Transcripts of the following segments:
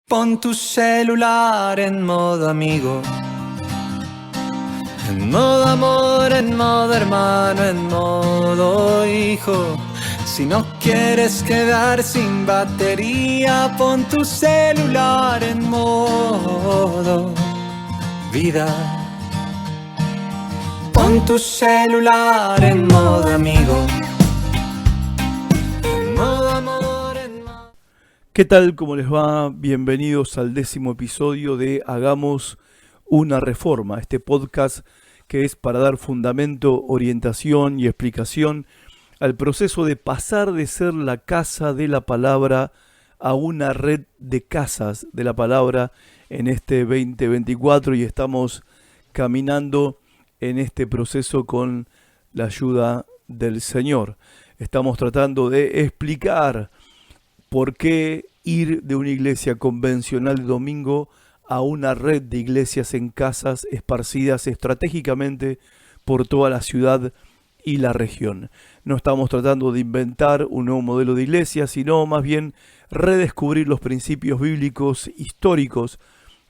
Pon tu celular en modo amigo, en modo amor, en modo hermano, en modo hijo. Si no quieres quedar sin batería, pon tu celular en modo vida. Pon tu celular en modo amigo, en modo amor, en modo... ¿Qué tal? ¿Cómo les va? Bienvenidos al 10º episodio de Hagamos una Reforma, este podcast que es para dar fundamento, orientación y explicación al proceso de pasar de ser la casa de la palabra a una red de casas de la palabra en este 2024, y estamos caminando en este proceso con la ayuda del Señor. Estamos tratando de explicar por qué ir de una iglesia convencional de domingo a una red de iglesias en casas esparcidas estratégicamente por toda la ciudad y la región. No estamos tratando de inventar un nuevo modelo de iglesia, sino más bien redescubrir los principios bíblicos históricos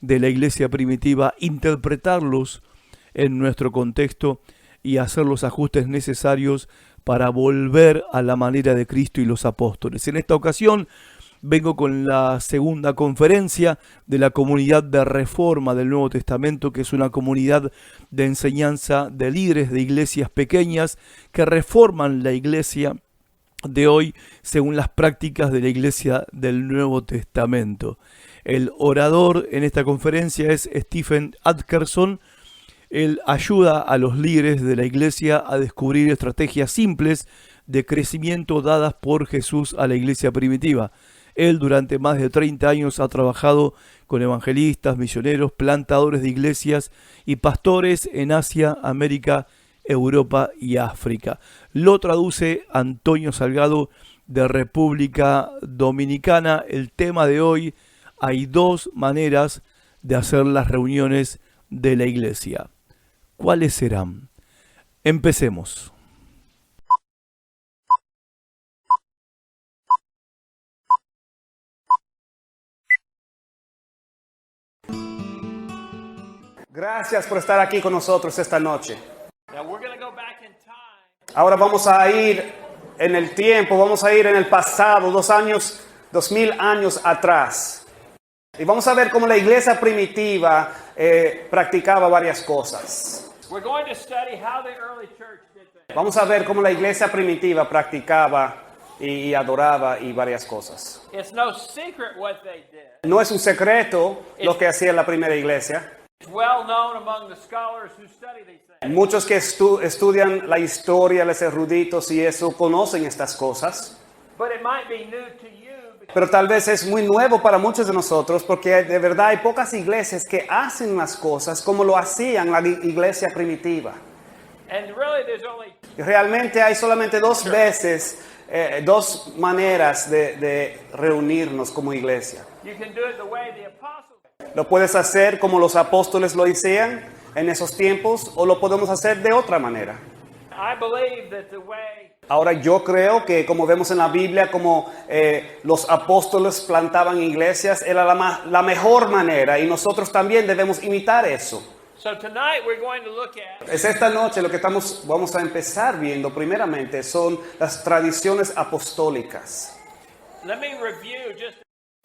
de la iglesia primitiva, interpretarlos en nuestro contexto y hacer los ajustes necesarios para volver a la manera de Cristo y los apóstoles. En esta ocasión vengo con la segunda conferencia de la comunidad de reforma del Nuevo Testamento, que es una comunidad de enseñanza de líderes de iglesias pequeñas que reforman la iglesia de hoy según las prácticas de la iglesia del Nuevo Testamento. El orador en esta conferencia es Stephen Adkerson. Él ayuda a los líderes de la iglesia a descubrir estrategias simples de crecimiento dadas por Jesús a la iglesia primitiva. Él durante más de 30 años ha trabajado con evangelistas, misioneros, plantadores de iglesias y pastores en Asia, América, Europa y África. Lo traduce Antonio Salgado de República Dominicana. El tema de hoy: hay dos maneras de hacer las reuniones de la iglesia. ¿Cuáles serán? Empecemos. Gracias por estar aquí con nosotros esta noche. Ahora vamos a ir en el tiempo, vamos a ir en el pasado, 2000 años atrás. Y vamos a ver cómo la iglesia primitiva practicaba varias cosas. Vamos a ver cómo la iglesia primitiva practicaba y adoraba y varias cosas. No es un secreto lo que hacía la primera iglesia. Muchos que estudian la historia, los eruditos y eso, conocen estas cosas. Pero tal vez es muy nuevo para muchos de nosotros, porque de verdad hay pocas iglesias que hacen las cosas como lo hacían la iglesia primitiva. Realmente hay solamente dos maneras de reunirnos como iglesia. Lo puedes hacer como los apóstoles lo hacían en esos tiempos, o lo podemos hacer de otra manera. Ahora yo creo que, como vemos en la Biblia, como los apóstoles plantaban iglesias, era la mejor manera, y nosotros también debemos imitar eso. Es esta noche lo que vamos a empezar viendo primeramente son las tradiciones apostólicas.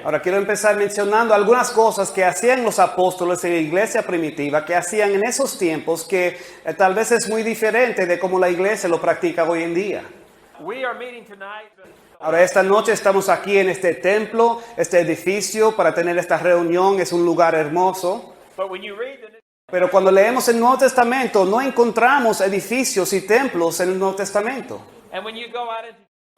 Ahora quiero empezar mencionando algunas cosas que hacían los apóstoles en la iglesia primitiva, que hacían en esos tiempos, que tal vez es muy diferente de cómo la iglesia lo practica hoy en día. Ahora esta noche estamos aquí en este templo, este edificio, para tener esta reunión. Es un lugar hermoso. Pero cuando leemos el Nuevo Testamento, no encontramos edificios y templos en el Nuevo Testamento.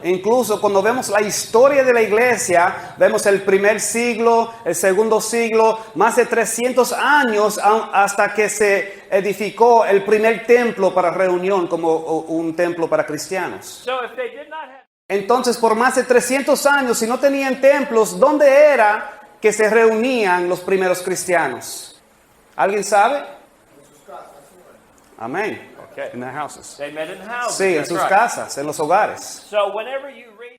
Incluso cuando vemos la historia de la iglesia, vemos el primer siglo, el segundo siglo, más de 300 años hasta que se edificó el primer templo para reunión, como un templo para cristianos. Entonces, por más de 300 años, si no tenían templos, ¿dónde era que se reunían los primeros cristianos? ¿Alguien sabe? Amén. Okay. In their houses. They met in houses. Sí, en That's sus right. casas, en los hogares. So whenever you read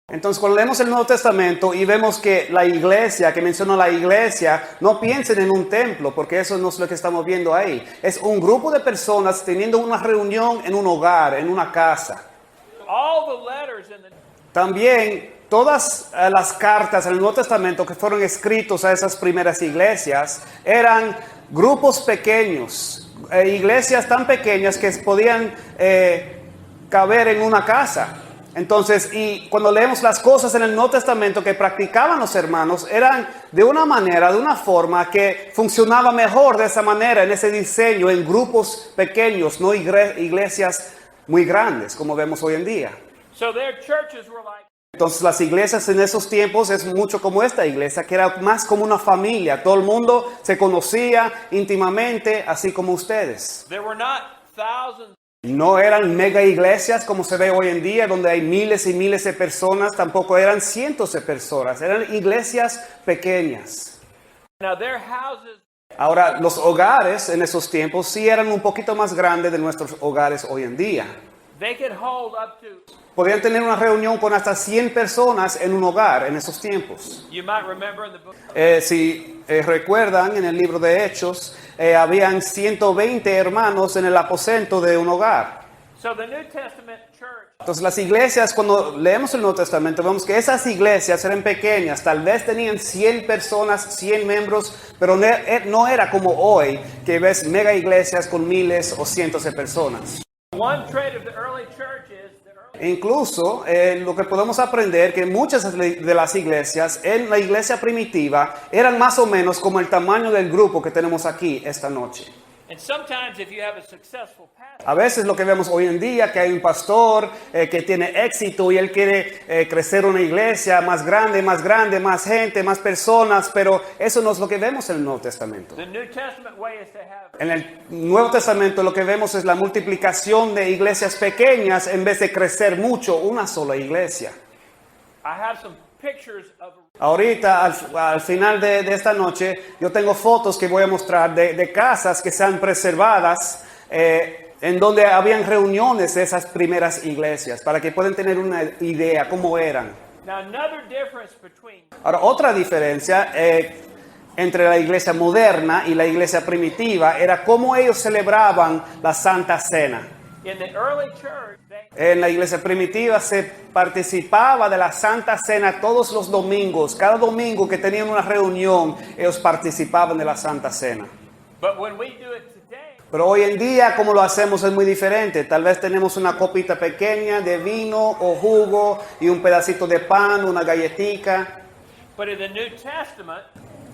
Entonces, cuando leemos el Nuevo Testamento y vemos que la iglesia, que menciona la iglesia, no piensen en un templo, porque eso no es lo que estamos viendo ahí. Es un grupo de personas teniendo una reunión en un hogar, en una casa. También, todas las cartas en el Nuevo Testamento que fueron escritos a esas primeras iglesias eran grupos pequeños, iglesias tan pequeñas que podían caber en una casa. Entonces, y cuando leemos las cosas en el Nuevo Testamento que practicaban los hermanos, eran de una manera, de una forma que funcionaba mejor de esa manera, en ese diseño, en grupos pequeños, no iglesias muy grandes, como vemos hoy en día. Entonces, las iglesias en esos tiempos es mucho como esta iglesia, que era más como una familia. Todo el mundo se conocía íntimamente, así como ustedes. No eran mega iglesias como se ve hoy en día, donde hay miles y miles de personas, tampoco eran cientos de personas, eran iglesias pequeñas. Ahora, los hogares en esos tiempos sí eran un poquito más grandes de nuestros hogares hoy en día. Podían tener una reunión con hasta 100 personas en un hogar en esos tiempos. Si recuerdan, en el libro de Hechos, habían 120 hermanos en el aposento de un hogar. Entonces las iglesias, cuando leemos el Nuevo Testamento, vemos que esas iglesias eran pequeñas, tal vez tenían 100 personas, 100 miembros, pero no era como hoy, que ves mega iglesias con miles o cientos de personas. Incluso lo que podemos aprender que muchas de las iglesias en la iglesia primitiva eran más o menos como el tamaño del grupo que tenemos aquí esta noche. A veces lo que vemos hoy en día, que hay un pastor que tiene éxito y él quiere crecer una iglesia más grande, más gente, más personas, pero eso no es lo que vemos en el Nuevo Testamento. En el Nuevo Testamento lo que vemos es la multiplicación de iglesias pequeñas en vez de crecer mucho una sola iglesia. Ahorita, al final de esta noche, yo tengo fotos que voy a mostrar de casas que sean preservadas, en donde habían reuniones de esas primeras iglesias, para que puedan tener una idea cómo eran. Ahora, otra diferencia entre la iglesia moderna y la iglesia primitiva era cómo ellos celebraban la Santa Cena. En la iglesia primitiva se participaba de la Santa Cena todos los domingos. Cada domingo que tenían una reunión, ellos participaban de la Santa Cena. Pero hoy en día, como lo hacemos, es muy diferente. Tal vez tenemos una copita pequeña de vino o jugo y un pedacito de pan, una galletica.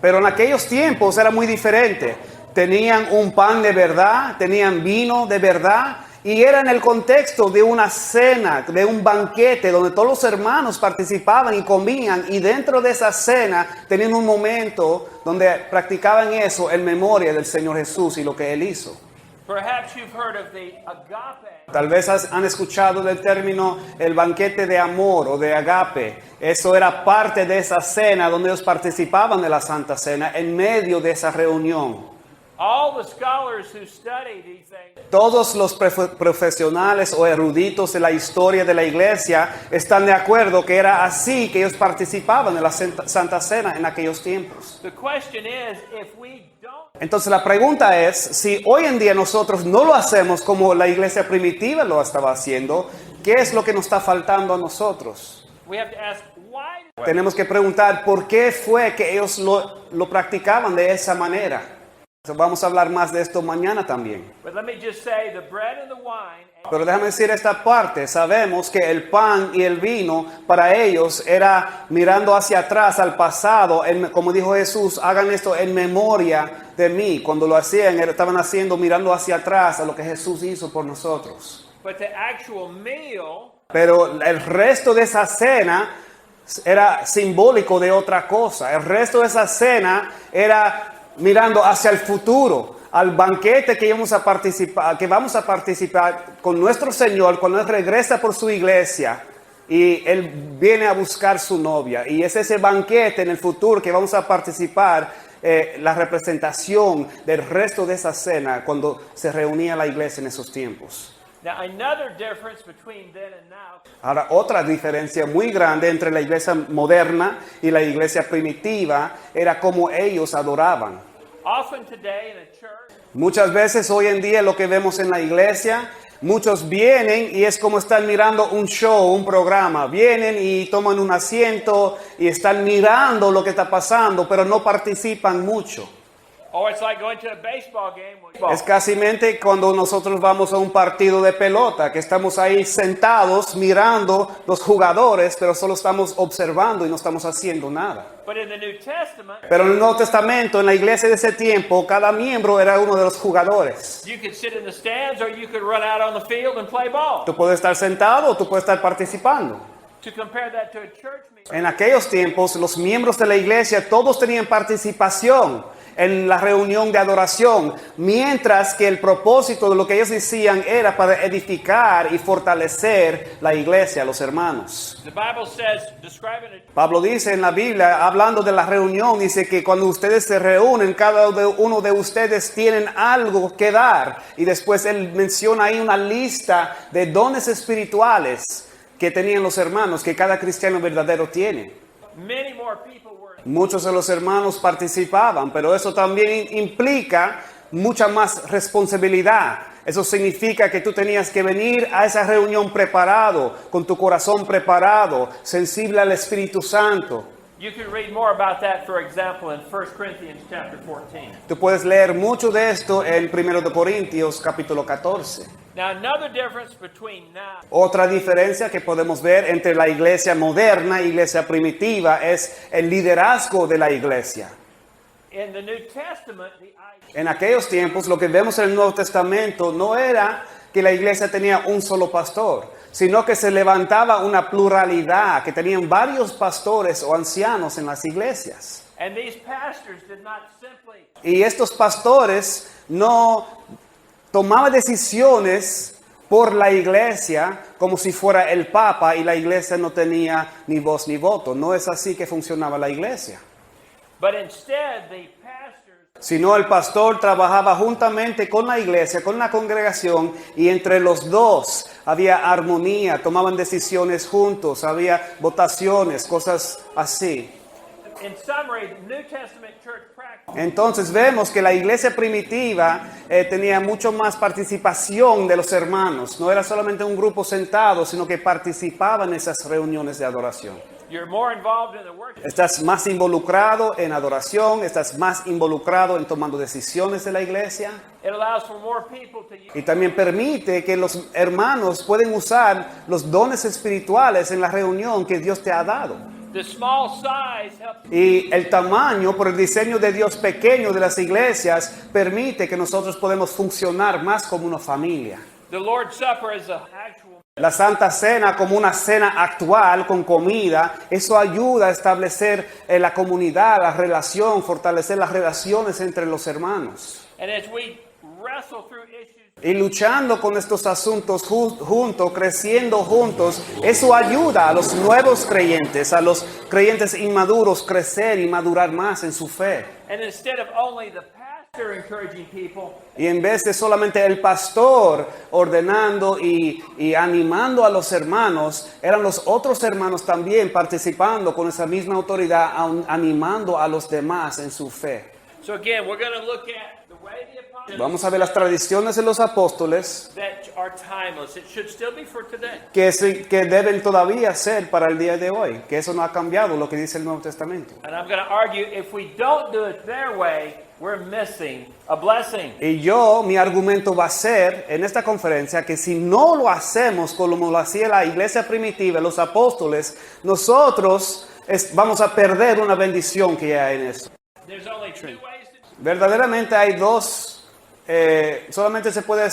Pero en aquellos tiempos era muy diferente. Tenían un pan de verdad, tenían vino de verdad. Y era en el contexto de una cena, de un banquete, donde todos los hermanos participaban y comían. Y dentro de esa cena tenían un momento donde practicaban eso en memoria del Señor Jesús y lo que Él hizo. Tal vez han escuchado del término el banquete de amor o de agape. Eso era parte de esa cena donde ellos participaban de la Santa Cena en medio de esa reunión. Todos los profesionales o eruditos de la historia de la iglesia están de acuerdo que era así que ellos participaban de la Santa Cena en aquellos tiempos. Entonces la pregunta es, si hoy en día nosotros no lo hacemos como la iglesia primitiva lo estaba haciendo, ¿qué es lo que nos está faltando a nosotros? Tenemos que preguntar por qué fue que ellos lo practicaban de esa manera. Vamos a hablar más de esto mañana también. Pero déjame decir esta parte. Sabemos que el pan y el vino para ellos era mirando hacia atrás al pasado. Como dijo Jesús, hagan esto en memoria de mí. Cuando lo hacían, estaban haciendo mirando hacia atrás a lo que Jesús hizo por nosotros. Pero el resto de esa cena era simbólico de otra cosa. El resto de esa cena era mirando hacia el futuro, al banquete que vamos a participar con nuestro Señor cuando Él regresa por su iglesia y Él viene a buscar su novia. Y es ese banquete en el futuro que vamos a participar, la representación del resto de esa cena cuando se reunía la iglesia en esos tiempos. Now, another difference between then and now Ahora, otra diferencia muy grande entre la iglesia moderna y la iglesia primitiva era cómo ellos adoraban. often today in a church, Muchas veces hoy en día lo que vemos en la iglesia, muchos vienen y es como están mirando un show, un programa. Vienen y toman un asiento y están mirando lo que está pasando, pero no participan mucho. or it's like going to a baseball game. Es casi cuando nosotros vamos a un partido de pelota, que estamos ahí sentados mirando los jugadores, pero solo estamos observando y no estamos haciendo nada. But in the New Testament, Pero en el Nuevo Testamento, en la iglesia de ese tiempo, cada miembro era uno de los jugadores. you could sit in the stands or you could run out on the field and play ball. Tú puedes estar sentado o tú puedes estar participando. To compare that to a church meeting, En aquellos tiempos, los miembros de la iglesia, todos tenían participación en la reunión de adoración, mientras que el propósito de lo que ellos decían era para edificar y fortalecer la iglesia, los hermanos. the Bible says, describing a Pablo dice en la Biblia, hablando de la reunión, dice que cuando ustedes se reúnen, cada uno de ustedes tienen algo que dar. Y después él menciona ahí una lista de dones espirituales que tenían los hermanos, que cada cristiano verdadero tiene. many more people were Muchos de los hermanos participaban, pero eso también implica mucha más responsabilidad. Eso significa que tú tenías que venir a esa reunión preparado, con tu corazón preparado, sensible al Espíritu Santo. You can read more about that, for example, in 1 Corinthians chapter 14. Tú puedes leer mucho de esto en 1 de Corintios capítulo 14. Now, another difference between now Otra diferencia que podemos ver entre la iglesia moderna y iglesia primitiva es el liderazgo de la iglesia. in the New Testament, the idea En aquellos tiempos, lo que vemos en el Nuevo Testamento no era que la iglesia tenía un solo pastor, sino que se levantaba una pluralidad, que tenían varios pastores o ancianos en las iglesias. and these pastors did not simply Y estos pastores no tomaban decisiones por la iglesia como si fuera el Papa y la iglesia no tenía ni voz ni voto. No es así que funcionaba la iglesia. but instead the pastors Sino el pastor trabajaba juntamente con la iglesia, con la congregación, y entre los dos había armonía, tomaban decisiones juntos, había votaciones, cosas así. in summary, the New Testament church practice Entonces vemos que la iglesia primitiva tenía mucho más participación de los hermanos. No era solamente un grupo sentado, sino que participaban en esas reuniones de adoración. you're more involved in the worship. Estás más involucrado en adoración, estás más involucrado en tomando decisiones de la iglesia. It allows for more people to use. Y también permite que los hermanos pueden usar los dones espirituales en la reunión que Dios te ha dado. The small size helps. Y el tamaño, por el diseño de Dios pequeño de las iglesias, permite que nosotros podemos funcionar más como una familia. The Lord's Supper is a actual. La Santa Cena como una cena actual con comida, eso ayuda a establecer la comunidad, la relación, fortalecer las relaciones entre los hermanos. And as we wrestle through issues, Y luchando con estos asuntos juntos, creciendo juntos, eso ayuda a los nuevos creyentes, a los creyentes inmaduros, crecer y madurar más en su fe. and instead of only the pastor encouraging people, Y en vez de solamente el pastor ordenando y animando a los hermanos, eran los otros hermanos también participando con esa misma autoridad, animando a los demás en su fe. so again, we're going to look at the way the apostles Vamos a ver las tradiciones de los apóstoles that are timeless. It should still be for today. que deben todavía ser para el día de hoy, que eso no ha cambiado lo que dice el Nuevo Testamento. And I'm going to argue if we don't do it their way, we're missing a blessing. Y mi argumento va a ser en esta conferencia que si no lo hacemos como lo hacía la iglesia primitiva, los apóstoles, nosotros vamos a perder una bendición que hay en eso. There's only two ways to Verdaderamente hay dos, solamente se puede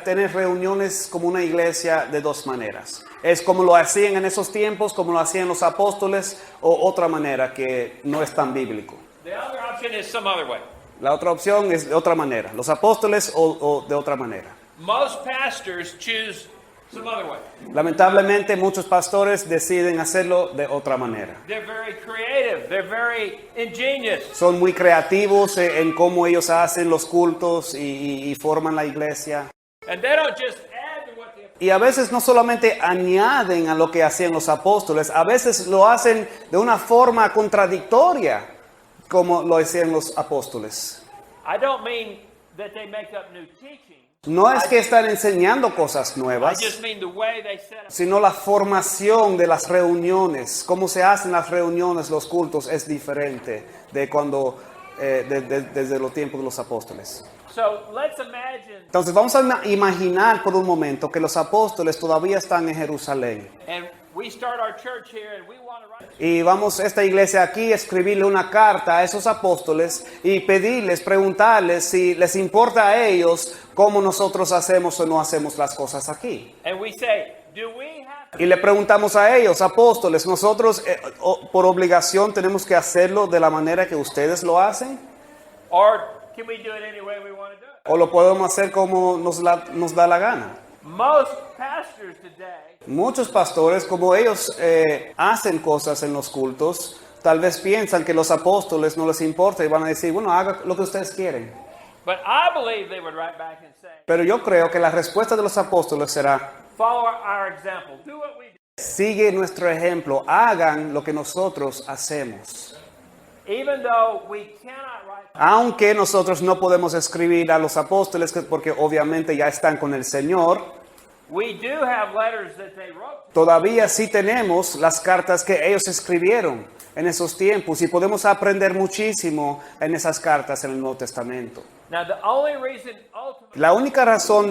tener reuniones como una iglesia de dos maneras. Es como lo hacían en esos tiempos, como lo hacían los apóstoles, o otra manera que no es tan bíblico. The other option is some other way. La otra opción es de otra manera, los apóstoles o de otra manera. Most pastors choose some other way. Lamentablemente muchos pastores deciden hacerlo de otra manera. They're very creative. They're very ingenious. Son muy creativos en cómo ellos hacen los cultos y forman la iglesia. And they don't just add to what Y a veces no solamente añaden a lo que hacían los apóstoles, a veces lo hacen de una forma contradictoria, como lo hacían los apóstoles. I don't mean that they make up new teaching. No es que están enseñando cosas I nuevas, just mean the way they set up. sino la formación de las reuniones, cómo se hacen las reuniones, los cultos, es diferente de cuando, desde los tiempos de los apóstoles. So let's imagine, Entonces vamos a imaginar por un momento que los apóstoles todavía están en Jerusalén. and we start our church here, and we want to write. Y vamos a esta iglesia aquí a escribirle una carta a esos apóstoles y pedirles, preguntarles si les importa a ellos cómo nosotros hacemos o no hacemos las cosas aquí. And we say, do we have Y le preguntamos a ellos, apóstoles, nosotros por obligación tenemos que hacerlo de la manera que ustedes lo hacen, or can we do it any way we want to do it? o lo podemos hacer como nos da la gana. Most pastors today Muchos pastores, como ellos hacen cosas en los cultos, tal vez piensan que los apóstoles no les importa y van a decir, bueno, haga lo que ustedes quieren. But I believe they would write back and say, Pero yo creo que la respuesta de los apóstoles será, follow our example. Do what we do. sigue nuestro ejemplo, hagan lo que nosotros hacemos. Even though we cannot write, Aunque nosotros no podemos escribir a los apóstoles porque obviamente ya están con el Señor, we do have letters that they wrote. todavía sí tenemos las cartas que ellos escribieron en esos tiempos y podemos aprender muchísimo en esas cartas en el Nuevo Testamento. Now, the only reason ultimately La única razón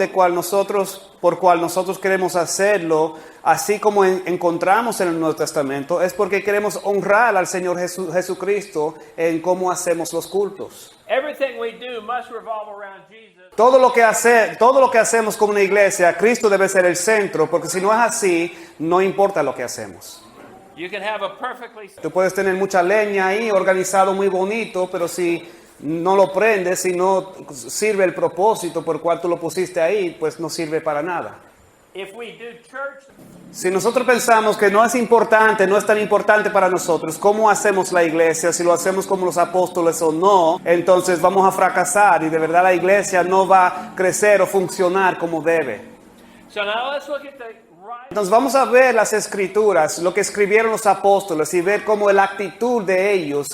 por cual nosotros queremos hacerlo, así como encontramos en el Nuevo Testamento, es porque queremos honrar al Señor Jesucristo en cómo hacemos los cultos. everything we do must revolve around Jesus. Todo lo que hacemos como una iglesia, Cristo debe ser el centro, porque si no es así, no importa lo que hacemos. You can have a perfectly Tú puedes tener mucha leña ahí, organizado muy bonito, pero si no lo prendes, si no sirve el propósito por el cual tú lo pusiste ahí, pues no sirve para nada. if we do church, Si nosotros pensamos que no es importante, no es tan importante para nosotros cómo hacemos la iglesia, si lo hacemos como los apóstoles o no, entonces vamos a fracasar y de verdad la iglesia no va a crecer o funcionar como debe. so now let's look at the right. Entonces vamos a ver las escrituras, lo que escribieron los apóstoles y ver cómo la actitud de ellos,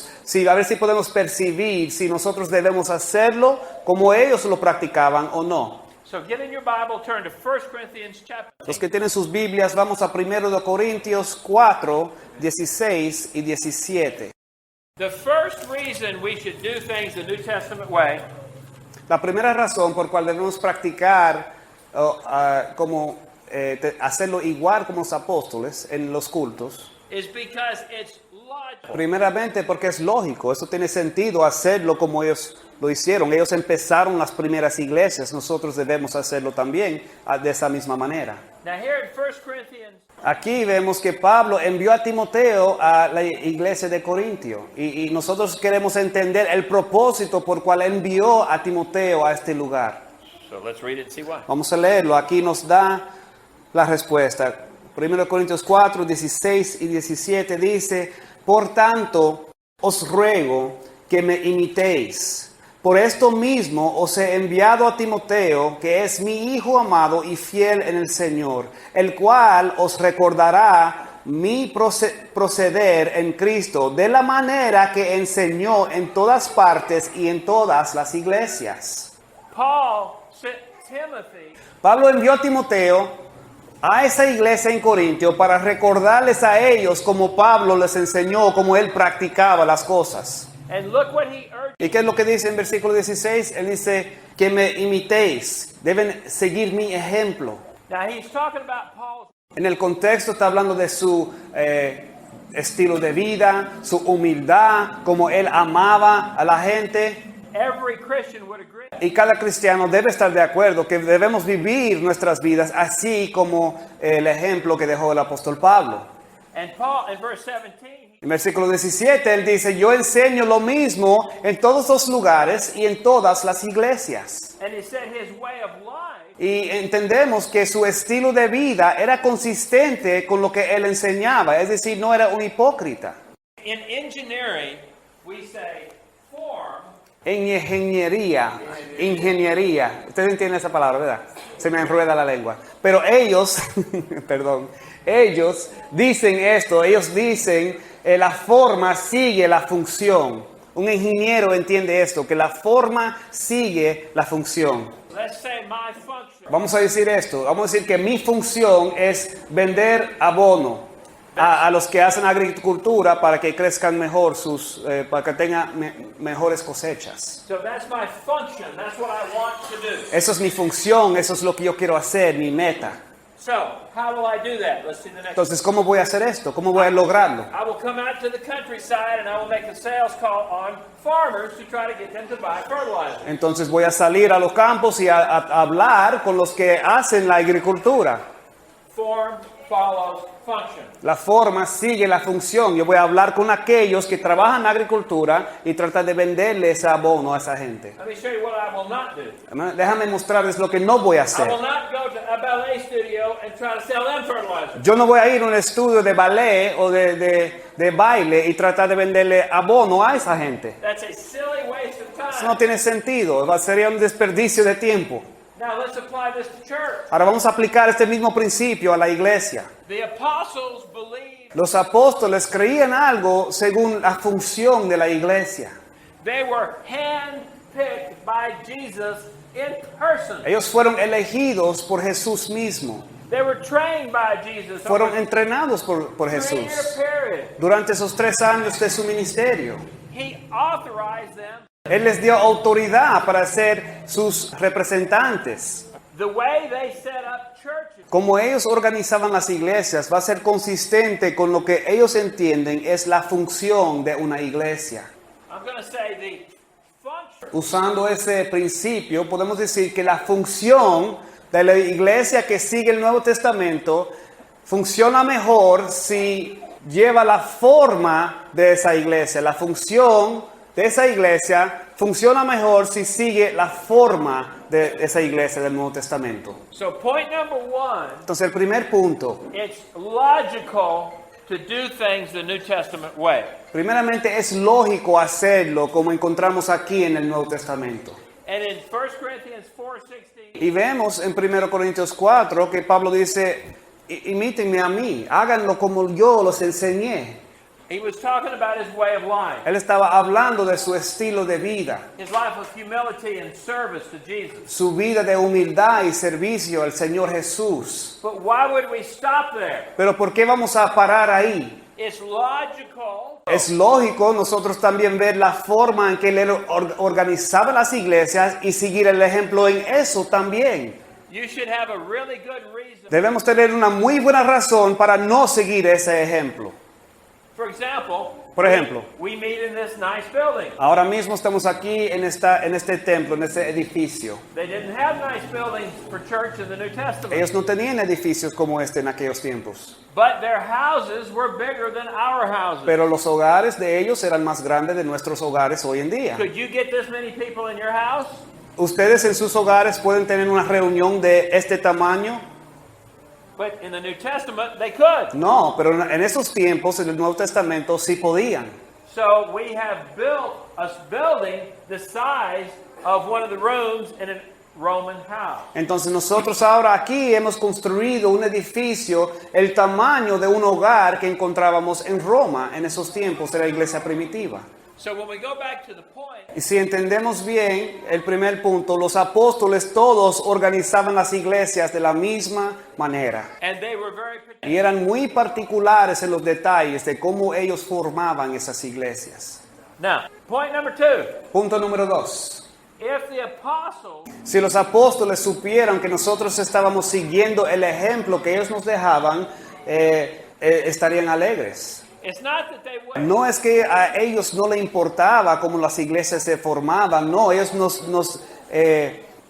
a ver si podemos percibir si nosotros debemos hacerlo como ellos lo practicaban o no. So get in your Bible, turn to 1 Corinthians chapter. Los que tienen sus Biblias, vamos a 1 Corintios 4, 16 y 17. The first reason we should do things the New Testament way La primera razón por cual debemos practicar hacerlo igual como los apóstoles en los cultos, is because it's logical. primeramente porque es lógico, eso tiene sentido hacerlo como ellos lo hicieron. Ellos empezaron las primeras iglesias, nosotros debemos hacerlo también de esa misma manera. Now here in 1 Corinthians, Aquí vemos que Pablo envió a Timoteo a la iglesia de Corintio y nosotros queremos entender el propósito por cual envió a Timoteo a este lugar. so let's read it and see why. Vamos a leerlo, aquí nos da la respuesta. 1 Corintios 4, 16 y 17 dice, por tanto, os ruego que me imitéis. Por esto mismo os he enviado a Timoteo, que es mi hijo amado y fiel en el Señor, el cual os recordará mi proceder en Cristo, de la manera que enseñó en todas partes y en todas las iglesias. Paul sent Timothy Pablo envió a Timoteo a esa iglesia en Corintio para recordarles a ellos como Pablo les enseñó, como él practicaba las cosas. and look what he urged. ¿Y qué es lo que dice en versículo 16? Él dice que me imitéis, deben seguir mi ejemplo. Now he's talking about Paul's. En el contexto está hablando de su estilo de vida, su humildad, como él amaba a la gente. Every Christian would agree. Y cada cristiano debe estar de acuerdo que debemos vivir nuestras vidas así como el ejemplo que dejó el apóstol Pablo. And Paul, in verse 17, En versículo 17 él dice, yo enseño lo mismo en todos los lugares y en todas las iglesias. and he said his way of life Y entendemos que su estilo de vida era consistente con lo que él enseñaba, es decir, no era un hipócrita. in engineering, we say form En ingeniería, ustedes entienden esa palabra, ¿verdad? Se me enreda la lengua. Pero ellos, perdón, ellos dicen esto, ellos dicen, la forma sigue la función. Un ingeniero entiende esto, que la forma sigue la función. Let's say my function. Vamos a decir esto, vamos a decir que mi función es vender abono a los que hacen agricultura para que crezcan mejor, para que tengan mejores cosechas. So that's my function. That's what I want to do. Eso es mi función, eso es lo que yo quiero hacer, mi meta. So how will I do that? Let's see the next. Entonces, ¿cómo voy a hacer esto? ¿Cómo voy a lograrlo? I will come out to the countryside and I will make a sales call on farmers to try to get them to buy fertilizer. Entonces voy a salir a los campos y a hablar con los que hacen la agricultura. Form follows function. La forma sigue la función. Yo voy a hablar con aquellos que trabajan en agricultura y tratar de venderle ese abono a esa gente. Let me show you what I will not do. Déjame mostrarles lo que no voy a I hacer. will not go to a ballet studio and try to sell them fertilizer. Yo no voy a ir a un estudio de ballet o de baile y tratar de venderle abono a esa gente. That's a silly waste of Eso no time. tiene sentido. Sería un desperdicio de tiempo. Now let's apply this to church. Ahora vamos a aplicar este mismo principio a la iglesia. The apostles believed Los apóstoles creían algo según la función de la iglesia. they were handpicked by Jesus in person. Ellos fueron elegidos por Jesús mismo. They were trained by Jesus Fueron over entrenados por a 3-year Jesús period. durante esos 3 años de su ministerio. He authorized them. Él les dio autoridad para ser sus representantes. The way they set up churches Como ellos organizaban las iglesias va a ser consistente con lo que ellos entienden es la función de una iglesia. I'm going to say the function Usando ese principio, podemos decir que la función de la iglesia que sigue el Nuevo Testamento funciona mejor si lleva la forma de esa iglesia. La función de esa iglesia funciona mejor si sigue la forma de esa iglesia del Nuevo Testamento. So point number 1, Entonces, el primer punto, it's logical to do things the New Testament way. primeramente es lógico hacerlo como encontramos aquí en el Nuevo Testamento. And in 1 Corinthians 4:16, Y vemos en 1 Corintios 4 que Pablo dice, imítenme a mí, háganlo como yo los enseñé. he was talking about his way of life, Él estaba hablando de su estilo de vida, his life of humility and service to Jesus. su vida de humildad y servicio al Señor Jesús. But why would we stop there? Pero ¿por qué vamos a parar ahí? It's logical Es lógico nosotros también ver la forma en que él organizaba las iglesias y seguir el ejemplo en eso también. you should have a really good reason. Debemos tener una muy buena razón para no seguir ese ejemplo. For example, Por ejemplo, we meet in this nice building. ahora mismo estamos aquí en este templo, en este edificio. They didn't have nice buildings for church in the New Testament. Ellos no tenían edificios como este en aquellos tiempos, But their houses were bigger than our houses. pero los hogares de ellos eran más grandes de nuestros hogares hoy en día. Could you get this many people in your house? Ustedes en sus hogares pueden tener una reunión de este tamaño. But in the New Testament, they could. No, pero en esos tiempos, en el Nuevo Testamento, sí podían. So we have built a building the size of one of the rooms in a Roman house. Entonces nosotros ahora aquí hemos construido un edificio el tamaño de un hogar que encontrábamos en Roma en esos tiempos de la iglesia primitiva. So when we go back to the point, Y si entendemos bien el primer punto, los apóstoles todos organizaban las iglesias de la misma manera. and they were very Y particular. eran muy particulares en los detalles de cómo ellos formaban esas iglesias. Now, point number 2. Punto número 2. If the apostles Si los apóstoles supieran que nosotros estábamos siguiendo el ejemplo que ellos nos dejaban, estarían alegres. It's not that they would. No es que a ellos no les importaba cómo las iglesias se formaban, no, ellos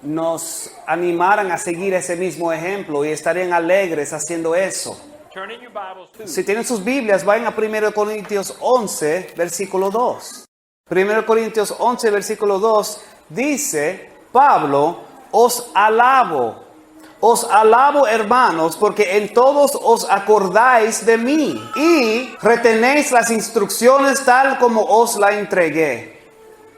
nos animaran a seguir ese mismo ejemplo y estarían alegres haciendo eso. Turn in your Bibles to Si tienen sus Biblias, vayan a 1 Corintios 11, versículo 2. 1 Corintios 11, versículo 2, dice, Pablo, os alabo, hermanos, porque en todos os acordáis de mí y retenéis las instrucciones tal como os la entregué.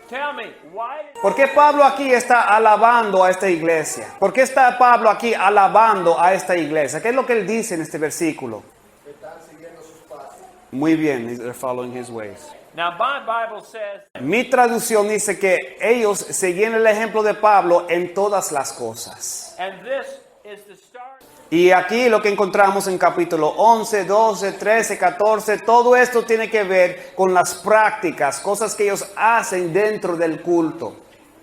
Tell me, why did ¿Por qué Pablo aquí está alabando a esta iglesia? ¿Por qué está Pablo aquí alabando a esta iglesia? ¿Qué es lo que él dice en este versículo? Muy bien, they're following his ways. Now, my Bible says, Mi traducción dice que ellos seguían el ejemplo de Pablo en todas las cosas. and this is the start. Y aquí lo que encontramos en capítulo 11, 12, 13, 14, todo esto tiene que ver con las prácticas, cosas que ellos hacen dentro del culto.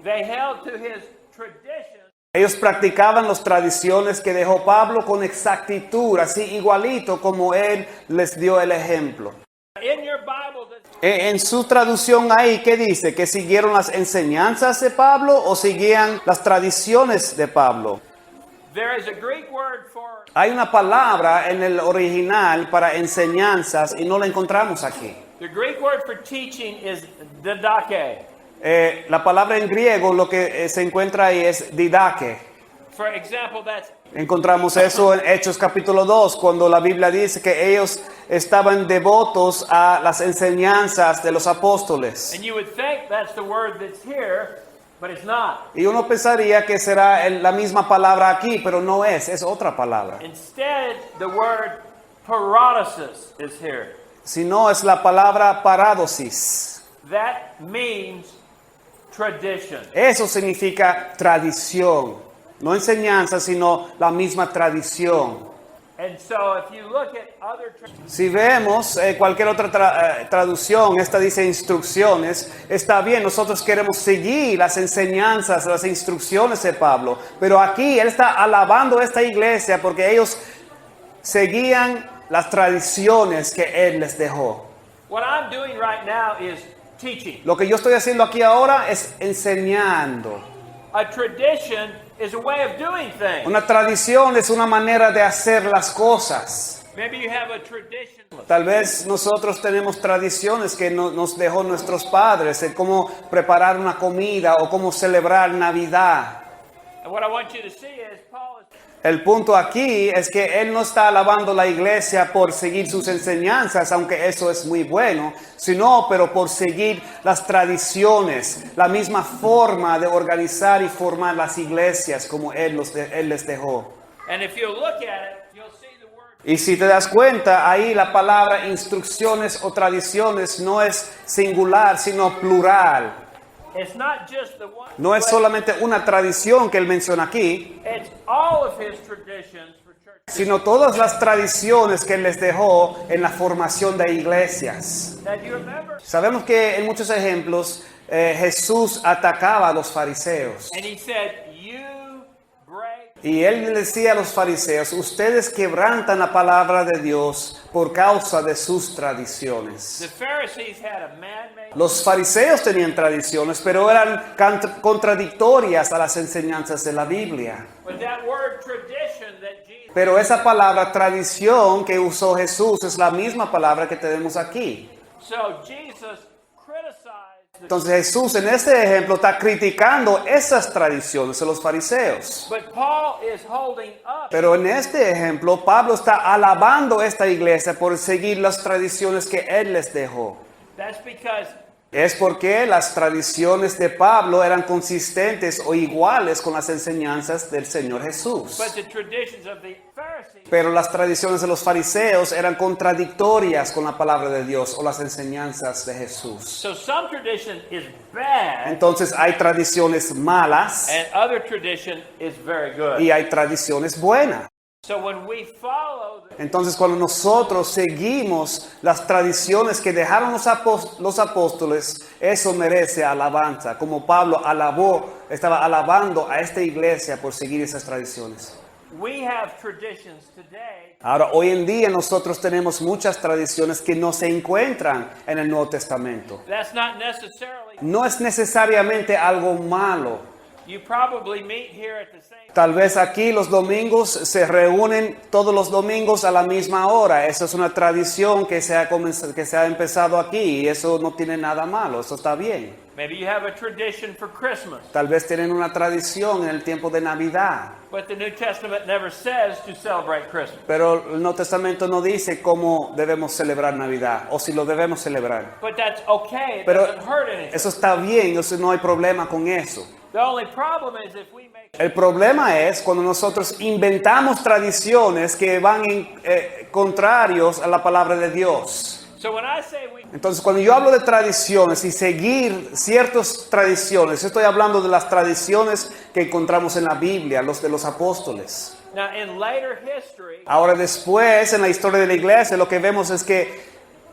They held to his tradition. Ellos practicaban las tradiciones que dejó Pablo con exactitud, así igualito como él les dio el ejemplo. In your Bible, En su traducción ahí, ¿qué dice? ¿Que siguieron las enseñanzas de Pablo o seguían las tradiciones de Pablo? there is a Greek word for Hay una palabra en el original para enseñanzas y no la encontramos aquí. the Greek word for teaching is didache. La palabra en griego lo que se encuentra ahí es didache. For example, that's Encontramos eso en Hechos capítulo 2, cuando la Biblia dice que ellos estaban devotos a las enseñanzas de los apóstoles. and you would think that's the word that's here, but it's not. Y uno pensaría que será la misma palabra aquí, pero no es otra palabra. Instead, the word paradosis is here. Sino es la palabra paradosis. That means tradition. Eso significa tradición. No enseñanza, sino la misma tradición. And so if you look at other Si vemos cualquier otra traducción, esta dice instrucciones, está bien, nosotros queremos seguir las enseñanzas, las instrucciones de Pablo, pero aquí él está alabando a esta iglesia porque ellos seguían las tradiciones que él les dejó. what I'm doing right now is teaching. Lo que yo estoy haciendo aquí ahora es enseñando. A tradition is a way of doing things. Una tradición es una manera de hacer las cosas. Maybe you have a tradition. Tal vez nosotros tenemos tradiciones que nos dejó nuestros padres, de cómo preparar una comida o cómo celebrar Navidad. And what I want you to see is Paul is El punto aquí es que él no está alabando la iglesia por seguir sus enseñanzas, aunque eso es muy bueno, sino pero por seguir las tradiciones, la misma forma de organizar y formar las iglesias como él les dejó. and if you look at it, you'll see the word. Y si te das cuenta, ahí la palabra instrucciones o tradiciones no es singular, sino plural. It's not just the one. No es solamente una tradición que él menciona aquí, It's all of his traditions for church. sino todas las tradiciones que él les dejó en la formación de iglesias. Now, do you remember? Sabemos que en muchos ejemplos Jesús atacaba a los fariseos. And he said, "You break." Y él le decía a los fariseos, ustedes quebrantan la palabra de Dios por causa de sus tradiciones. The Pharisees had a man-made. Los fariseos tenían tradiciones, pero eran contradictorias a las enseñanzas de la Biblia. But that word tradition that Jesus. Pero esa palabra tradición que usó Jesús es la misma palabra que tenemos aquí. So Jesus criticized the. Entonces Jesús en este ejemplo está criticando esas tradiciones de los fariseos. But Paul is holding up. Pero en este ejemplo Pablo está alabando a esta iglesia por seguir las tradiciones que él les dejó. That's because Es porque las tradiciones de Pablo eran consistentes o iguales con las enseñanzas del Señor Jesús. but the traditions of the Pharisees. Pero las tradiciones de los fariseos eran contradictorias con la palabra de Dios o las enseñanzas de Jesús. So some tradition is bad, Entonces hay tradiciones malas and other tradition is very good. y hay tradiciones buenas. So when we follow the, Entonces cuando nosotros seguimos las tradiciones que dejaron los apóstoles, eso merece alabanza. Como Pablo estaba alabando a esta iglesia por seguir esas tradiciones. we have traditions today Ahora, hoy en día nosotros tenemos muchas tradiciones que no se encuentran en el Nuevo Testamento. that's not necessarily, No es necesariamente algo malo, You probably meet here at the same Tal vez aquí los domingos se reúnen todos los domingos a la misma hora. Eso es una tradición que se ha empezado aquí y eso no tiene nada malo, eso está bien. Maybe you have a tradition for Christmas, Tal vez tienen una tradición en el tiempo de Navidad, but the New Testament never says to celebrate Christmas. pero el Nuevo Testamento no dice cómo debemos celebrar Navidad o si lo debemos celebrar. But that's okay. It Pero doesn't hurt anything. eso está bien, no hay problema con eso. The only problem is if we make El problema es cuando nosotros inventamos tradiciones que van contrarios a la palabra de Dios. So when I say we Entonces, cuando yo hablo de tradiciones y seguir ciertas tradiciones, estoy hablando de las tradiciones que encontramos en la Biblia, los de los apóstoles. now in later history, Ahora después, en la historia de la iglesia, lo que vemos es que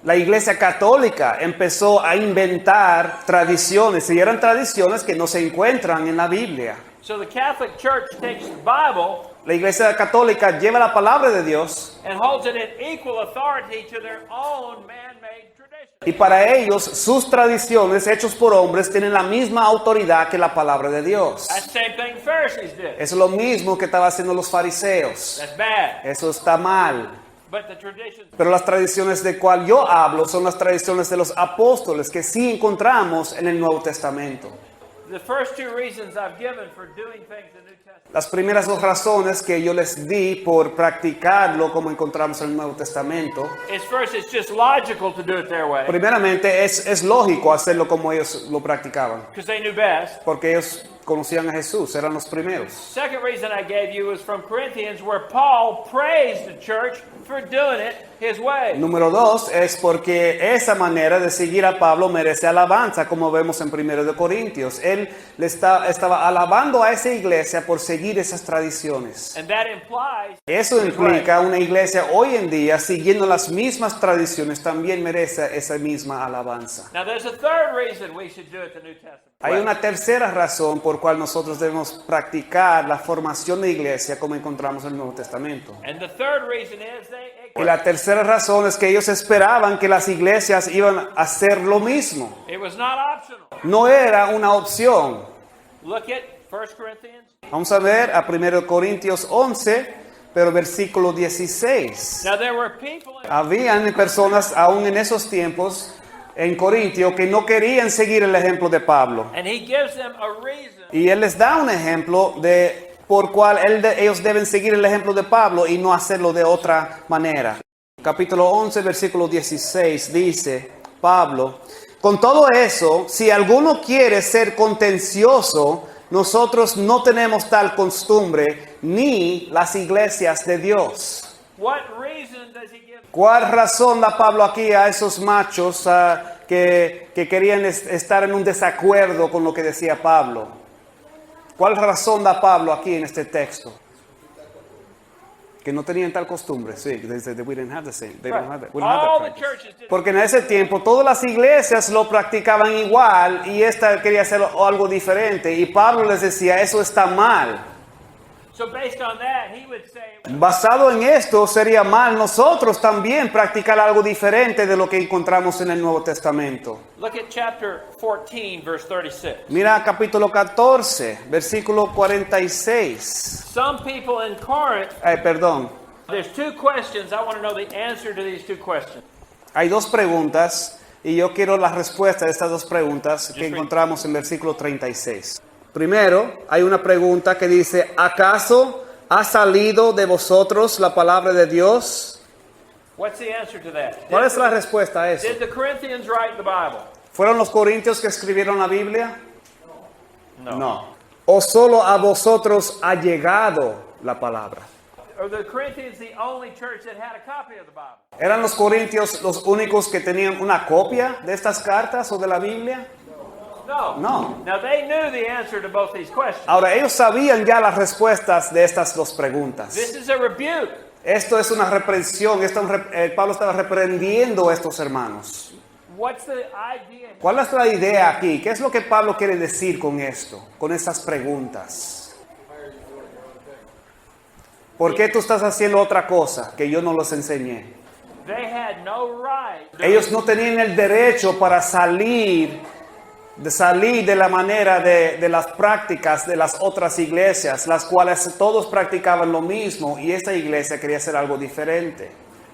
la iglesia católica empezó a inventar tradiciones, y eran tradiciones que no se encuentran en la Biblia. so the Catholic Church takes the Bible La iglesia católica lleva la palabra de Dios and holds it in equal authority to their own man-made tradition. y para ellos sus tradiciones hechas por hombres tienen la misma autoridad que la palabra de Dios. That's the same thing the Pharisees did. Es lo mismo que estaban haciendo los fariseos. That's bad. Eso está mal. But the traditions, Pero las tradiciones de cual yo hablo son las tradiciones de los apóstoles que sí encontramos en el Nuevo Testamento. the first two reasons I've given for doing things in the New Testament Las primeras dos razones que yo les di por practicarlo como encontramos en el Nuevo Testamento, is first, it's just logical to do it their way primeramente es lógico hacerlo como ellos lo practicaban, because they knew best. porque ellos conocían a Jesús, eran los primeros. Second reason I gave you was from Corinthians, where Paul praised the church for doing it his way. Número dos es porque esa manera de seguir a Pablo merece alabanza, como vemos en 1 de Corintios. Él estaba alabando a esa iglesia por seguir esas tradiciones. And that implies Eso implica una iglesia hoy en día siguiendo las mismas tradiciones también merece esa misma alabanza. Now there's a third reason we should do it the New Testament. Hay una tercera razón por cual nosotros debemos practicar la formación de iglesia como encontramos en el Nuevo Testamento. And the third reason is Y la tercera razón es que ellos esperaban que las iglesias iban a hacer lo mismo. it was not optional. No era una opción. Look at 1 Corinthians. Vamos a ver a 1 Corintios 11, pero versículo 16. Now there were people in Habían personas aún en esos tiempos en Corintio que no querían seguir el ejemplo de Pablo. and he gives them a reason. Y él les da un ejemplo de por cual ellos deben seguir el ejemplo de Pablo y no hacerlo de otra manera. Capítulo 11, versículo 16 dice Pablo: con todo eso, si alguno quiere ser contencioso, nosotros no tenemos tal costumbre, ni las iglesias de Dios. What reason does he give? ¿Cuál razón da Pablo aquí a esos machos que querían estar en un desacuerdo con lo que decía Pablo? ¿Cuál razón da Pablo aquí en este texto? Que no tenían tal costumbre. Sí, they said that we didn't have the same. They don't have that. We don't have that All the practice. churches did. Porque en ese tiempo todas las iglesias lo practicaban igual y esta quería hacer algo diferente. Y Pablo les decía, eso está mal. So based on that, he would say, Basado en esto, sería mal nosotros también practicar algo diferente de lo que encontramos en el Nuevo Testamento. look at chapter 14, verse 36. Mira capítulo 14, versículo 46. Some people in Corinth, Perdón. there's two questions. I want to know the answer to these two questions. Hay dos preguntas y yo quiero la respuesta de estas dos preguntas que read. encontramos en versículo 36. Primero, hay una pregunta que dice, ¿acaso ha salido de vosotros la palabra de Dios? What's the answer to that? ¿Cuál es la respuesta a eso? Did the Corinthians write the Bible? ¿Fueron los corintios que escribieron la Biblia? No. No. ¿O solo a vosotros ha llegado la palabra? Are the Corinthians the only church that had a copy of the Bible? ¿Eran los corintios los únicos que tenían una copia de estas cartas o de la Biblia? No. No. Now they knew the answer to both these questions. Ahora, ellos sabían ya las respuestas de estas dos preguntas. This is a rebuke. Esto es una reprensión. Pablo estaba reprendiendo a estos hermanos. What's the idea? ¿Cuál es la idea aquí? ¿Qué es lo que Pablo quiere decir con esto? Con esas preguntas. ¿Por qué tú estás haciendo otra cosa que yo no los enseñé? They had no right. Ellos no tenían el derecho para salir de salir de la manera de las prácticas de las otras iglesias, las cuales todos practicaban lo mismo y esta iglesia quería hacer algo diferente.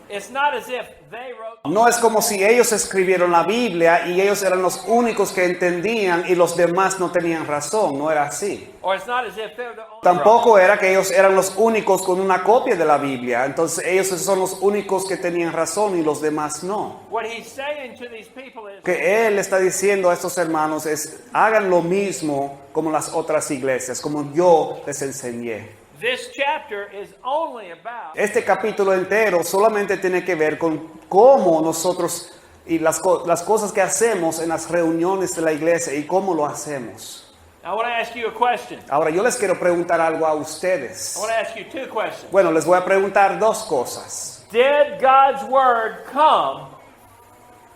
It's not as if they wrote. No es como si ellos escribieron la Biblia y ellos eran los únicos que entendían y los demás no tenían razón, no era así. Or it's not as if they're the only Tampoco era que ellos eran los únicos con una copia de la Biblia, entonces ellos son los únicos que tenían razón y los demás no. What he's saying to these people is, Que él está diciendo a estos hermanos es, hagan lo mismo como las otras iglesias, como yo les enseñé. this chapter is only about Este capítulo entero solamente tiene que ver con cómo nosotros y las cosas que hacemos en las reuniones de la iglesia y cómo lo hacemos. I want to ask you a question. Ahora yo les quiero preguntar algo a ustedes. I want to ask you two questions. Bueno, les voy a preguntar dos cosas. Did God's word come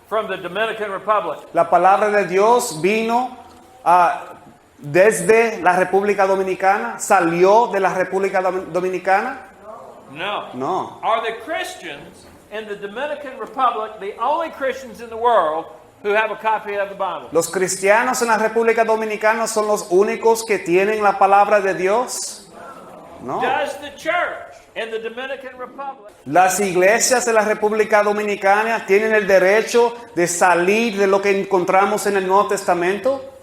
from the Dominican Republic? La palabra de Dios vino desde la República Dominicana, salió de la República Dominicana. No. No. Are the Christians in the Dominican Republic the only Christians in the world who have a copy of the Bible? Los cristianos en la República Dominicana son los únicos que tienen la palabra de Dios. No. Does the church in the Dominican Republic Las iglesias de la República Dominicana tienen el derecho de salir de lo que encontramos en el Nuevo Testamento.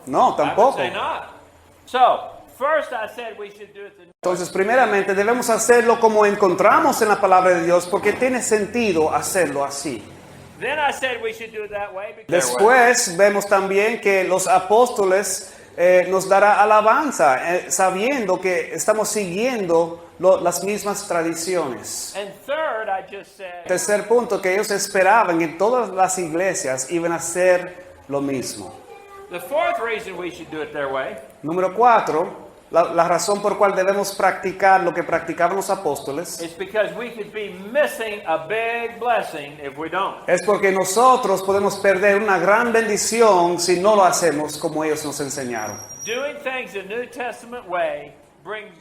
No, I would tampoco. say not. So, first I said we should do it the Entonces, primeramente debemos hacerlo como encontramos en la palabra de Dios, porque tiene sentido hacerlo así. Then I said we should do it that way because Después vemos también que los apóstoles nos dará alabanza, sabiendo que estamos siguiendo las mismas tradiciones. and third I just said Tercer punto, que ellos esperaban que todas las iglesias iban a hacer lo mismo. the fourth reason we should do it their way Número 4, la razón por cual debemos practicar lo que practicaban los apóstoles is because we could be missing a big blessing if we don't. es porque nosotros podemos perder una gran bendición si no lo hacemos como ellos nos enseñaron. Doing things the New Testament way brings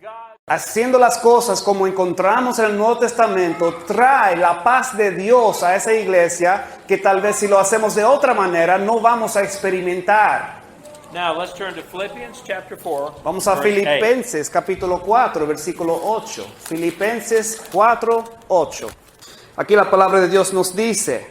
God. Haciendo las cosas como encontramos en el Nuevo Testamento trae la paz de Dios a esa iglesia que tal vez si lo hacemos de otra manera no vamos a experimentar. Now let's turn to Philippians chapter 4. Vamos a verse 8. Filipenses capítulo 4 versículo 8. Filipenses 4, 8. Aquí la palabra de Dios nos dice: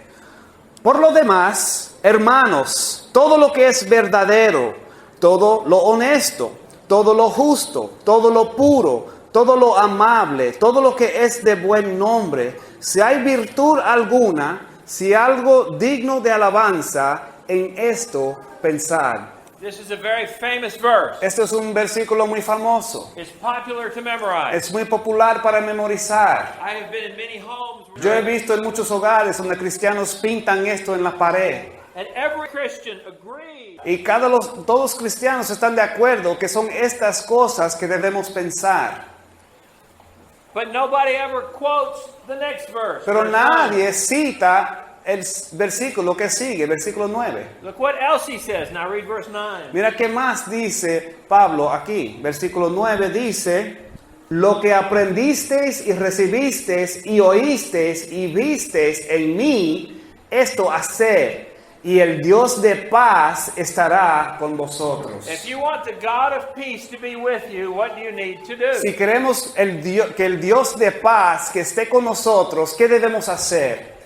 por lo demás, hermanos, todo lo que es verdadero, todo lo honesto, todo lo justo, todo lo puro, todo lo amable, todo lo que es de buen nombre, si hay virtud alguna, si algo digno de alabanza, en esto pensad. This is a very famous verse. Este es un versículo muy famoso. It's popular to memorize. Es muy popular para memorizar. I have been in many homes Yo he where visto en muchos hogares donde cristianos pintan esto en la pared. and every Christian agrees. Y todos los cristianos están de acuerdo que son estas cosas que debemos pensar. But nobody ever quotes the next verse. Pero Verse nadie cita el versículo que sigue, versículo 9. 9. Look what else he says. Now read verse 9. Mira qué más dice Pablo aquí. Versículo 9 dice: lo que aprendisteis y recibisteis y oísteis y visteis en mí, esto haced, y el Dios de paz estará con vosotros. If you want the God of peace to be with you, what do you need to do? Si queremos que el Dios de paz que esté con nosotros, ¿qué debemos hacer?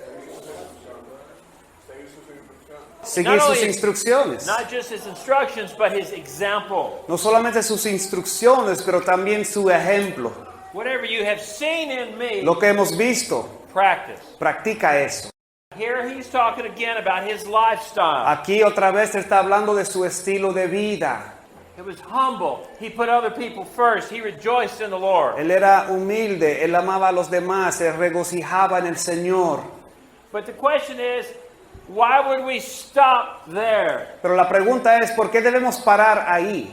Seguir sus instrucciones. Not just his instructions, but his example. No solamente sus instrucciones, pero también su ejemplo. Whatever you have seen in me, Lo que hemos visto, practice. practica eso. Here he's talking again about his lifestyle. Aquí otra vez está hablando de su estilo de vida. It was humble. He put other people first. He rejoiced in the Lord. Él era humilde, él amaba a los demás, se regocijaba en el Señor. But the question is, why would we stop there? Pero la pregunta es, ¿por qué debemos parar ahí?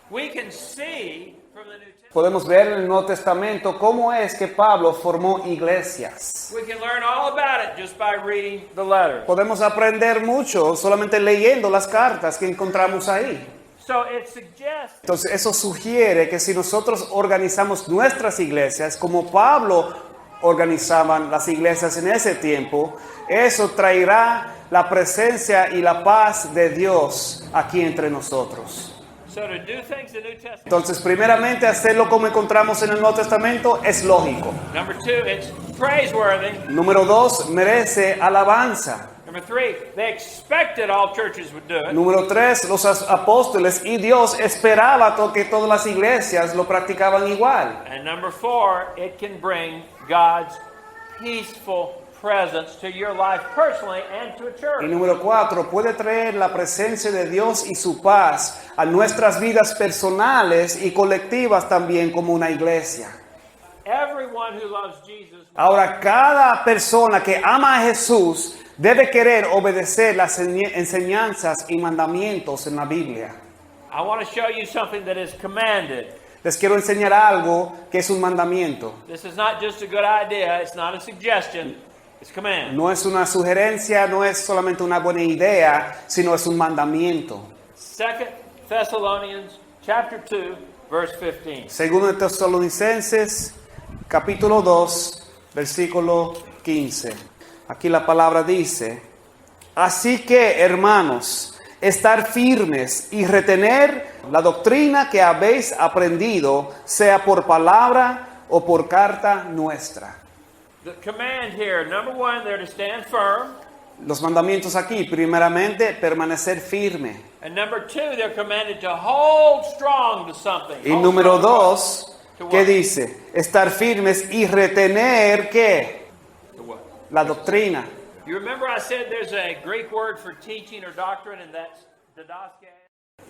We can see from the New Testament. Podemos ver en el Nuevo Testamento cómo es que Pablo formó iglesias. We can learn all about it just by reading the letters. Podemos aprender mucho solamente leyendo las cartas que encontramos ahí. So it suggests Entonces eso sugiere que si nosotros organizamos nuestras iglesias como Pablo organizaban las iglesias en ese tiempo, eso traerá la presencia y la paz de Dios aquí entre nosotros. So to do things the New Testament. Entonces, primeramente, hacerlo como encontramos en el Nuevo Testamento es lógico. Number 2, it's praiseworthy. Número 2, merece alabanza. Number 3, they expected all churches would do it. Número 3, los apóstoles y Dios esperaba que todas las iglesias lo practicaban igual. And number 4, it can bring God's peaceful presence to your life personally and to a Y church. número 4, puede traer la presencia de Dios y su paz a nuestras vidas personales y colectivas también como una iglesia. Everyone who loves Jesus Ahora, cada persona que ama a Jesús debe querer obedecer las enseñanzas y mandamientos en la Biblia. I want to show you something that is commanded. Les quiero enseñar algo que es un mandamiento. This is not just a good idea, it's not a suggestion, it's command. No es una sugerencia, no es solamente una buena idea, sino es un mandamiento. 2 Thessalonians chapter 2 verse 15. Segundo de Tesalonicenses, capítulo 2, versículo 15. Aquí la palabra dice: así que, hermanos, estar firmes y retener la doctrina que habéis aprendido, sea por palabra o por carta nuestra. The command here, number 1, they're to stand firm. Los mandamientos aquí, primeramente, permanecer firme. And number 2, they're commanded to hold strong to something. Y Hold número strong 2, to ¿qué what? dice? Estar firmes y retener, ¿qué? To what? La doctrina. You remember I said there's a Greek word for teaching or doctrine, and that's didaske?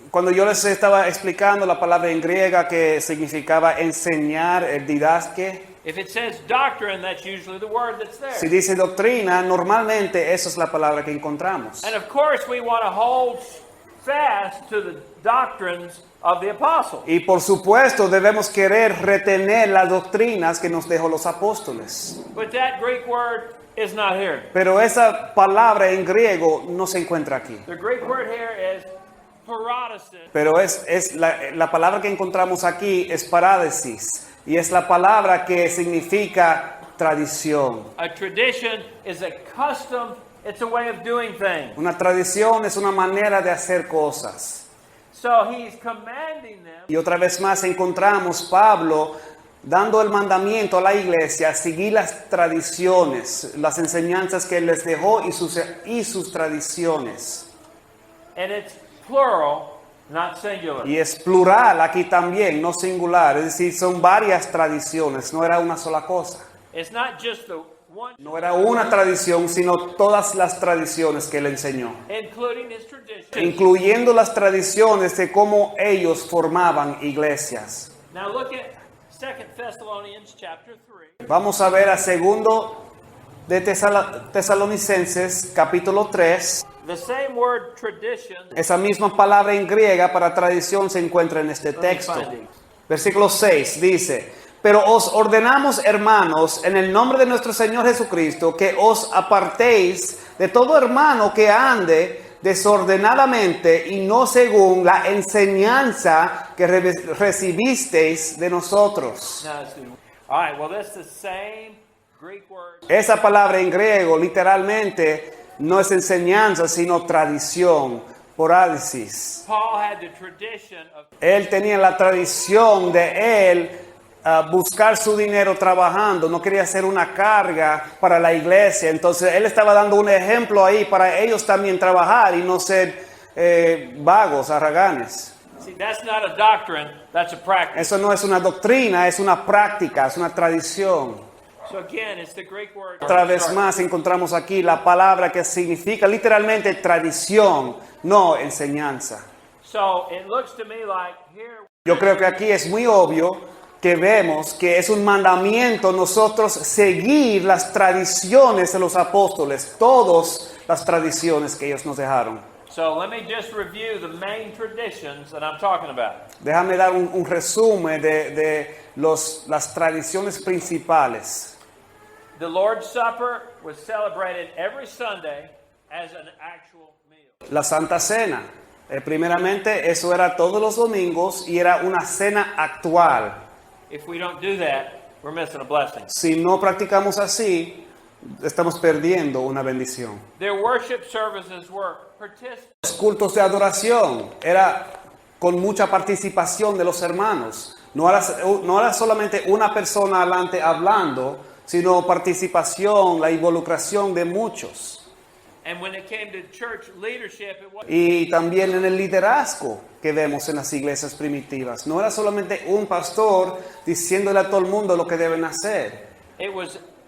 Cuando yo les estaba explicando la palabra en griega que significaba enseñar, el didaske, If it says doctrine, that's usually the word that's there. si dice doctrina, normalmente esa es la palabra que encontramos. And of course, we want to hold fast to the doctrines of the apostle. Y por supuesto debemos querer retener las doctrinas que nos dejó los apóstoles. But that Greek word is not here. Pero esa palabra en griego no se encuentra aquí. The Greek word here is paradosis. Pero la palabra que encontramos aquí es parádesis. Y es la palabra que significa tradición. A tradition is a custom, it's a way of doing things. Una tradición es una manera de hacer cosas. So he's commanding them Y otra vez más encontramos Pablo dando el mandamiento a la iglesia a seguir las tradiciones, las enseñanzas que él les dejó y sus tradiciones. and it's plural, not singular. Y es plural aquí también, no singular. Es decir, son varias tradiciones, no era una sola cosa. It's not just the one, No era una tradición, sino todas las tradiciones que él enseñó. including his tradition. Incluyendo las tradiciones de cómo ellos formaban iglesias. Now look at 2 Thessalonians chapter 3. Vamos a ver a segundo de Tesalonicenses, capítulo 3. The same word tradition. Esa misma palabra en griega para tradición se encuentra en este texto. Versículo 6 dice: pero os ordenamos, hermanos, en el nombre de nuestro Señor Jesucristo, que os apartéis de todo hermano que ande desordenadamente y no según la enseñanza que recibisteis de nosotros. Now, let's see. All right, well, that's the same Greek word. Esa palabra en griego literalmente no es enseñanza, sino tradición, parádesis. Paul had the tradition of Él tenía la tradición de él buscar su dinero trabajando, no quería ser una carga para la iglesia. Entonces él estaba dando un ejemplo ahí para ellos también trabajar y no ser vagos, haraganes. see, that's not a doctrine, that's a practice. Eso no es una doctrina, es una práctica, es una tradición. So again, it's the Greek word. Otra vez más encontramos aquí la palabra que significa literalmente tradición, no enseñanza. So it looks to me like here Yo creo que aquí es muy obvio que vemos que es un mandamiento nosotros seguir las tradiciones de los apóstoles, todas las tradiciones que ellos nos dejaron. So let me just review the main traditions that I'm talking about. Déjame dar un resumen de las tradiciones principales. The Lord's Supper was celebrated every Sunday as an actual meal. La Santa Cena, primeramente eso era todos los domingos y era una cena actual. If we don't do that, we're missing a blessing. Si no practicamos así, estamos perdiendo una bendición. Their worship services were participatory. Los cultos de adoración era con mucha participación de los hermanos. No era solamente una persona adelante hablando, sino participación, la involucración de muchos. And when it came to church leadership, it was Y también en el liderazgo que vemos en las iglesias primitivas. No era solamente un pastor diciéndole a todo el mundo lo que deben hacer.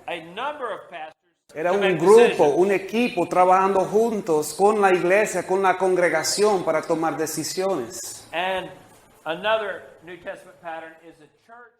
a number of pastors. Era to un make grupo, decisions. un equipo trabajando juntos con la iglesia, con la congregación para tomar decisiones. And another New Testament pattern is a church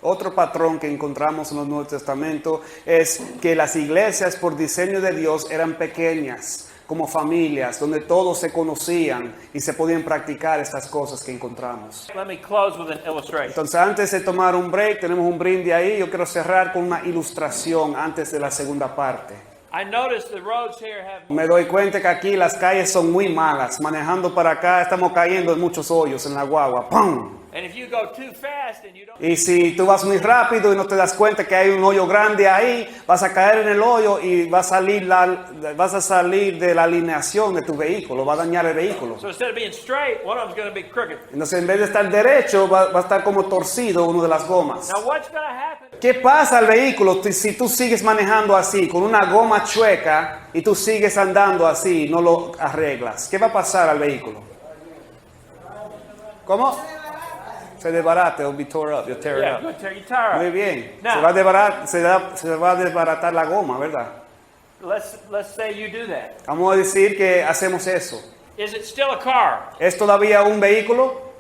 Otro patrón que encontramos en el Nuevo Testamento es que las iglesias por diseño de Dios eran pequeñas, como familias, donde todos se conocían y se podían practicar estas cosas que encontramos. Let me close with an illustration. Entonces, antes de tomar un break, tenemos un brindis ahí. Yo quiero cerrar con una ilustración antes de la segunda parte. I noticed the roads here have Me doy cuenta que aquí las calles son muy malas. Manejando para acá estamos cayendo en muchos hoyos en la guagua. ¡Pum! and if you go too fast and you don't Y si tú vas muy rápido y no te das cuenta que hay un hoyo grande ahí, vas a caer en el hoyo y vas a salir de la alineación de tu vehículo, va a dañar el vehículo. so instead of being straight, one of them's going to be crooked. Entonces, en vez de estar derecho, va a estar como torcido uno de las gomas. Now what's going to happen? ¿Qué pasa al vehículo si tú sigues manejando así, con una goma chueca, y tú sigues andando así, no lo arreglas? ¿Qué va a pasar al vehículo? ¿Cómo? Se desbarata, it'll be tore up, you'll tear it Yeah, up. go tear your tire Muy up. bien. Now- Se va a desbaratar la goma, ¿verdad? Let's say you do that. Vamos a decir que hacemos eso. Is it still a car? ¿Es todavía un vehículo?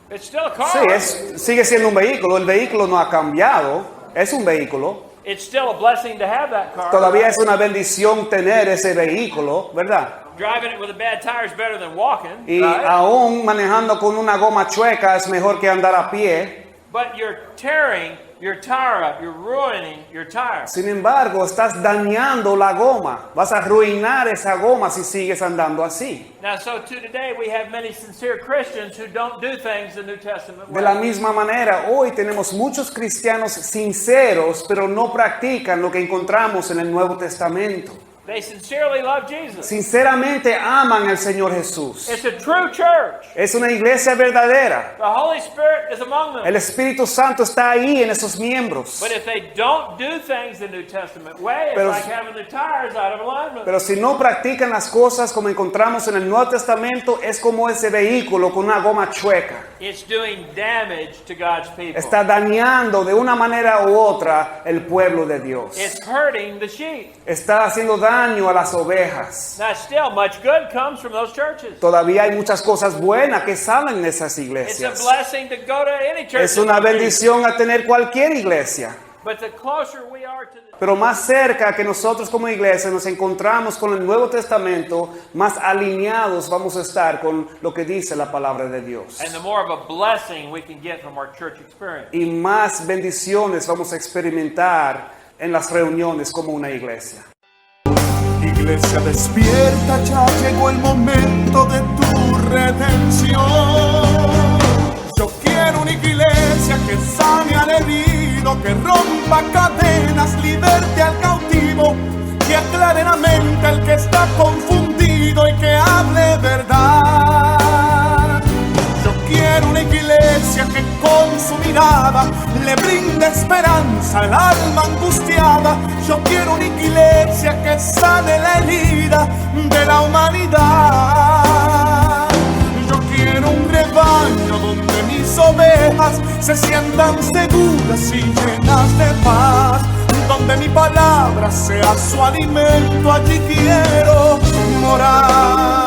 It's still a car. Sí, sigue siendo un vehículo. El vehículo no ha cambiado. Es un vehículo. It's still a blessing to have that car. Todavía es una bendición tener ese vehículo, ¿verdad? Driving it with a bad tire is better than walking, Y right? aún manejando con una goma chueca es mejor que andar a pie. But you're tearing your tire up. You're ruining your tire. Sin embargo, estás dañando la goma. Vas a arruinar esa goma si sigues andando así. Now, so too today we have many sincere Christians who don't do things the New Testament De la way. misma manera, hoy tenemos muchos cristianos sinceros, pero no practican lo que encontramos en el Nuevo Testamento. They sincerely love Jesus. Sinceramente aman al Señor Jesús. It's a true church. Es una iglesia verdadera. The Holy Spirit is among them. El Espíritu Santo está ahí en esos miembros. But if they don't do things the New Testament way, it's Pero- like having their tires out of alignment. Pero si no practican las cosas como encontramos en el Nuevo Testamento, es como ese vehículo con una goma chueca. It's doing damage to God's people. Está dañando de una manera u otra el pueblo de Dios. It's hurting the sheep. Está haciendo daño a las ovejas. Now, still, much good comes from those churches. Todavía hay muchas cosas buenas que salen de esas It's a iglesias. blessing to go to any church. Es una bendición a tener cualquier iglesia. But the closer we are to the Pero más cerca que nosotros como iglesia nos encontramos con el Nuevo Testamento, más alineados vamos a estar con lo que dice la palabra de Dios. and the more of a blessing we can get from our church experience. Y más bendiciones vamos a experimentar en las reuniones como una iglesia. Iglesia despierta, ya llegó el momento de tu redención. Yo quiero una iglesia que sane al herido, que rompa cadenas, liberte al cautivo, que aclare la mente al que está confundido y que hable verdad. Yo quiero una iglesia que con su mirada le brinde esperanza al alma angustiada. Yo quiero una iglesia que sane la herida de la humanidad. Yo quiero un rebaño donde mis ovejas se sientan seguras y llenas de paz. Donde mi palabra sea su alimento, allí quiero morar.